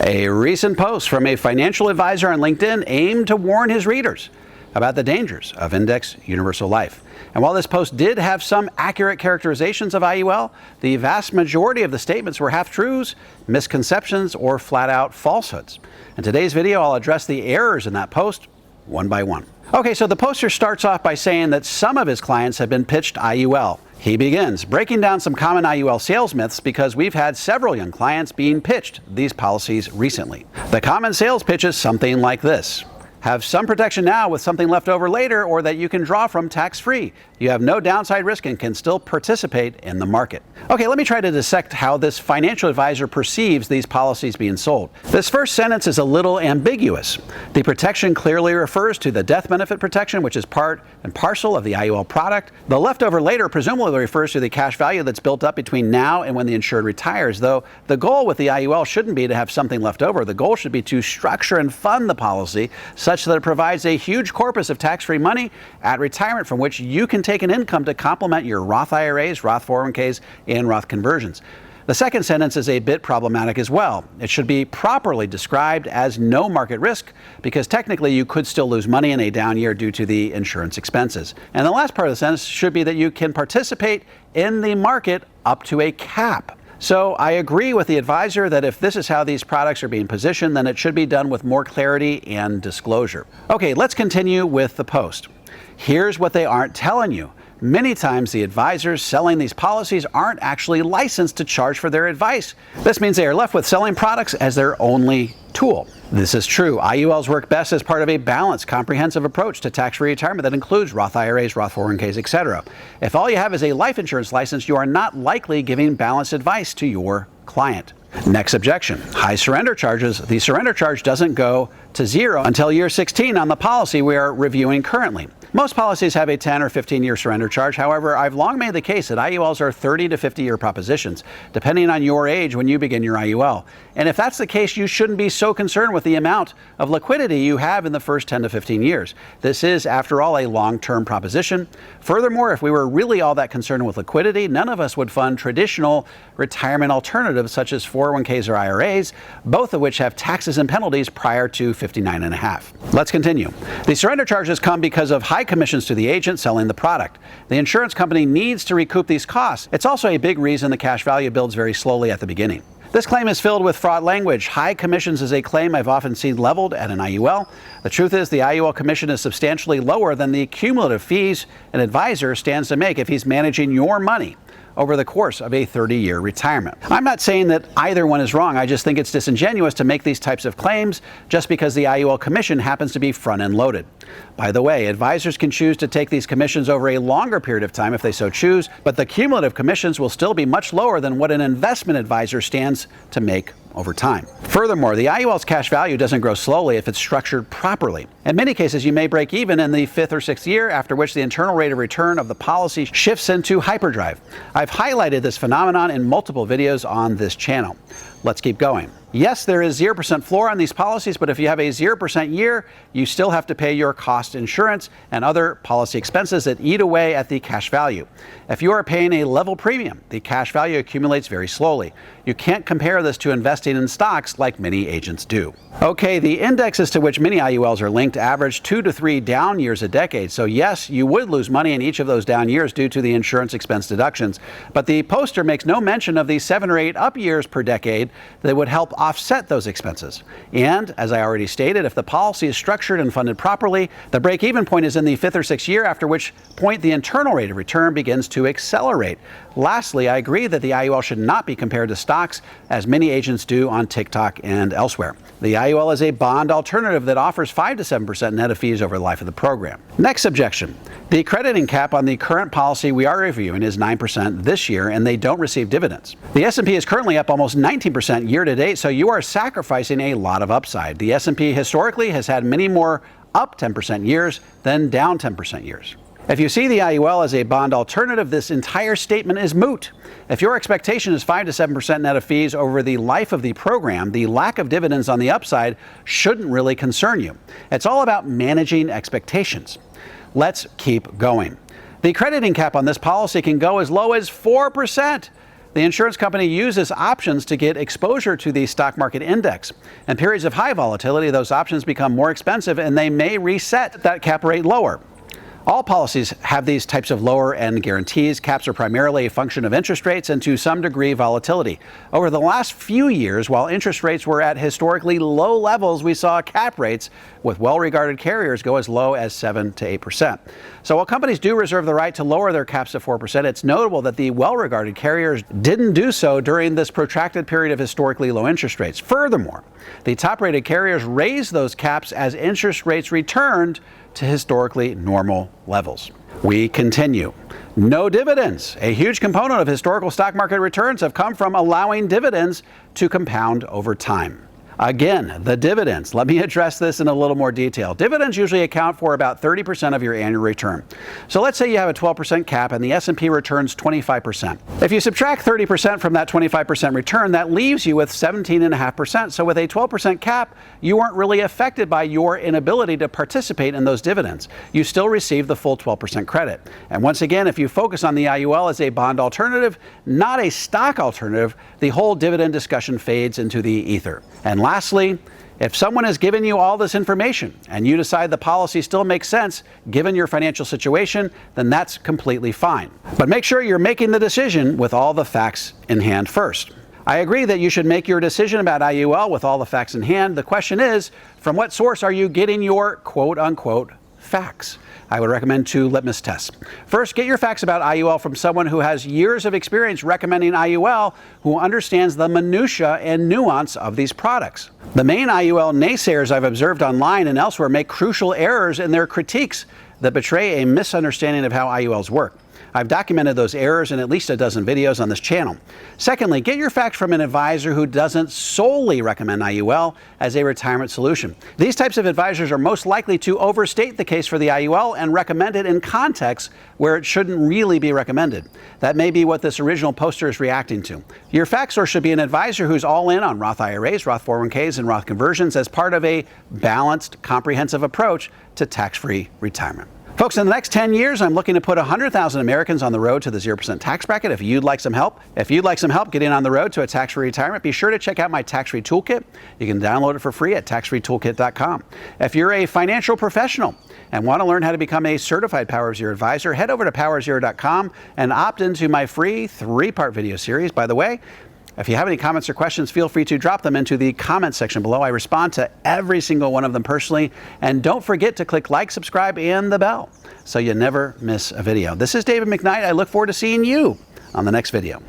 A recent post from a financial advisor on LinkedIn aimed to warn his readers about the dangers of index universal life. And while this post did have some accurate characterizations of IUL, the vast majority of the statements were half-truths, misconceptions, or flat-out falsehoods. In today's video, I'll address the errors in that post one by one. Okay, so the poster starts off by saying that some of his clients have been pitched IUL. He begins breaking down some common IUL sales myths because we've had several young clients being pitched these policies recently. The common sales pitch is something like this. Have some protection now with something left over later, or that you can draw from tax-free. You have no downside risk and can still participate in the market. Okay, let me try to dissect how this financial advisor perceives these policies being sold. This first sentence is a little ambiguous. The protection clearly refers to the death benefit protection, which is part and parcel of the IUL product. The leftover later presumably refers to the cash value that's built up between now and when the insured retires, though the goal with the IUL shouldn't be to have something left over. The goal should be to structure and fund the policy such that it provides a huge corpus of tax-free money at retirement from which you can take an income to complement your Roth IRAs, Roth 401ks, and Roth conversions. The second sentence is a bit problematic as well. It should be properly described as no market risk because technically you could still lose money in a down year due to the insurance expenses. And the last part of the sentence should be that you can participate in the market up to a cap. So I agree with the advisor that if this is how these products are being positioned, then it should be done with more clarity and disclosure. Okay, let's continue with the post. Here's what they aren't telling you. Many times the advisors selling these policies aren't actually licensed to charge for their advice. This means they are left with selling products as their only tool. This is true. IULs work best as part of a balanced, comprehensive approach to tax-free retirement that includes Roth IRAs, Roth 401ks, etc. If all you have is a life insurance license, you are not likely giving balanced advice to your client. Next objection, high surrender charges. The surrender charge doesn't go to zero until year 16 on the policy we are reviewing currently. Most policies have a 10 or 15-year surrender charge. However, I've long made the case that IULs are 30 to 50-year propositions, depending on your age when you begin your IUL. And if that's the case, you shouldn't be so concerned with the amount of liquidity you have in the first 10 to 15 years. This is, after all, a long-term proposition. Furthermore, if we were really all that concerned with liquidity, none of us would fund traditional retirement alternatives such as 401ks or IRAs, both of which have taxes and penalties prior to 59 and a half. Let's continue. The surrender charges come because of high commissions to the agent selling the product. The insurance company needs to recoup these costs. It's also a big reason the cash value builds very slowly at the beginning. This claim is filled with fraud language. High commissions is a claim I've often seen leveled at an IUL. The truth is the IUL commission is substantially lower than the cumulative fees an advisor stands to make if he's managing your money over the course of a 30-year retirement. I'm not saying that either one is wrong. I just think it's disingenuous to make these types of claims just because the IUL commission happens to be front-end loaded. By the way, advisors can choose to take these commissions over a longer period of time if they so choose, but the cumulative commissions will still be much lower than what an investment advisor stands to make over time. Furthermore, the IUL's cash value doesn't grow slowly if it's structured properly. In many cases, you may break even in the 5th or 6th year, after which the internal rate of return of the policy shifts into hyperdrive. I've highlighted this phenomenon in multiple videos on this channel. Let's keep going. Yes, there is 0% floor on these policies, but if you have a 0% year, you still have to pay your cost insurance and other policy expenses that eat away at the cash value. If you are paying a level premium, the cash value accumulates very slowly. You can't compare this to investing in stocks like many agents do. Okay, the indexes to which many IULs are linked average 2 to 3 down years a decade. So yes, you would lose money in each of those down years due to the insurance expense deductions. But the poster makes no mention of the 7 or 8 up years per decade that would help offset those expenses. And as I already stated, if the policy is structured and funded properly, the break-even point is in the 5th or 6th year, after which point the internal rate of return begins to accelerate. Lastly, I agree that the IUL should not be compared to stocks, as many agents do on TikTok and elsewhere. The IUL is a bond alternative that offers 5 to 7% net of fees over the life of the program. Next objection. The crediting cap on the current policy we are reviewing is 9% this year, and they don't receive dividends. The S&P is currently up almost 19% year to date, so you are sacrificing a lot of upside. The S&P historically has had many more up 10% years than down 10% years. If you see the IUL as a bond alternative, this entire statement is moot. If your expectation is 5 to 7% net of fees over the life of the program, the lack of dividends on the upside shouldn't really concern you. It's all about managing expectations. Let's keep going. The crediting cap on this policy can go as low as 4%. The insurance company uses options to get exposure to the stock market index. In periods of high volatility, those options become more expensive and they may reset that cap rate lower. All policies have these types of lower end guarantees. Caps are primarily a function of interest rates and to some degree volatility. Over the last few years, while interest rates were at historically low levels, we saw cap rates with well-regarded carriers go as low as 7 to 8%. So while companies do reserve the right to lower their caps to 4%, it's notable that the well-regarded carriers didn't do so during this protracted period of historically low interest rates. Furthermore, the top-rated carriers raised those caps as interest rates returned to historically normal levels. We continue. No dividends. A huge component of historical stock market returns have come from allowing dividends to compound over time. Again, the dividends. Let me address this in a little more detail. Dividends usually account for about 30% of your annual return. So let's say you have a 12% cap and the S&P returns 25%. If you subtract 30% from that 25% return, that leaves you with 17.5%. So with a 12% cap, you weren't really affected by your inability to participate in those dividends. You still receive the full 12% credit. And once again, if you focus on the IUL as a bond alternative, not a stock alternative, the whole dividend discussion fades into the ether. And lastly, if someone has given you all this information and you decide the policy still makes sense given your financial situation, then that's completely fine. But make sure you're making the decision with all the facts in hand first. I agree that you should make your decision about IUL with all the facts in hand. The question is, from what source are you getting your quote-unquote facts? I would recommend 2 litmus tests. First, get your facts about IUL from someone who has years of experience recommending IUL, who understands the minutia and nuance of these products. The main IUL naysayers I've observed online and elsewhere make crucial errors in their critiques that betray a misunderstanding of how IULs work. I've documented those errors in at least a dozen videos on this channel. Secondly, get your facts from an advisor who doesn't solely recommend IUL as a retirement solution. These types of advisors are most likely to overstate the case for the IUL and recommend it in contexts where it shouldn't really be recommended. That may be what this original poster is reacting to. Your fact source should be an advisor who's all in on Roth IRAs, Roth 401ks, and Roth conversions as part of a balanced, comprehensive approach to tax-free retirement. Folks, in the next 10 years, I'm looking to put 100,000 Americans on the road to the 0% tax bracket. If you'd like some help getting on the road to a tax-free retirement, be sure to check out my tax-free toolkit. You can download it for free at taxfreetoolkit.com. If you're a financial professional and want to learn how to become a certified Power of Zero advisor, head over to powerzero.com and opt into my free 3-part video series. By the way, if you have any comments or questions, feel free to drop them into the comment section below. I respond to every single one of them personally. And don't forget to click like, subscribe, and the bell so you never miss a video. This is David McKnight. I look forward to seeing you on the next video.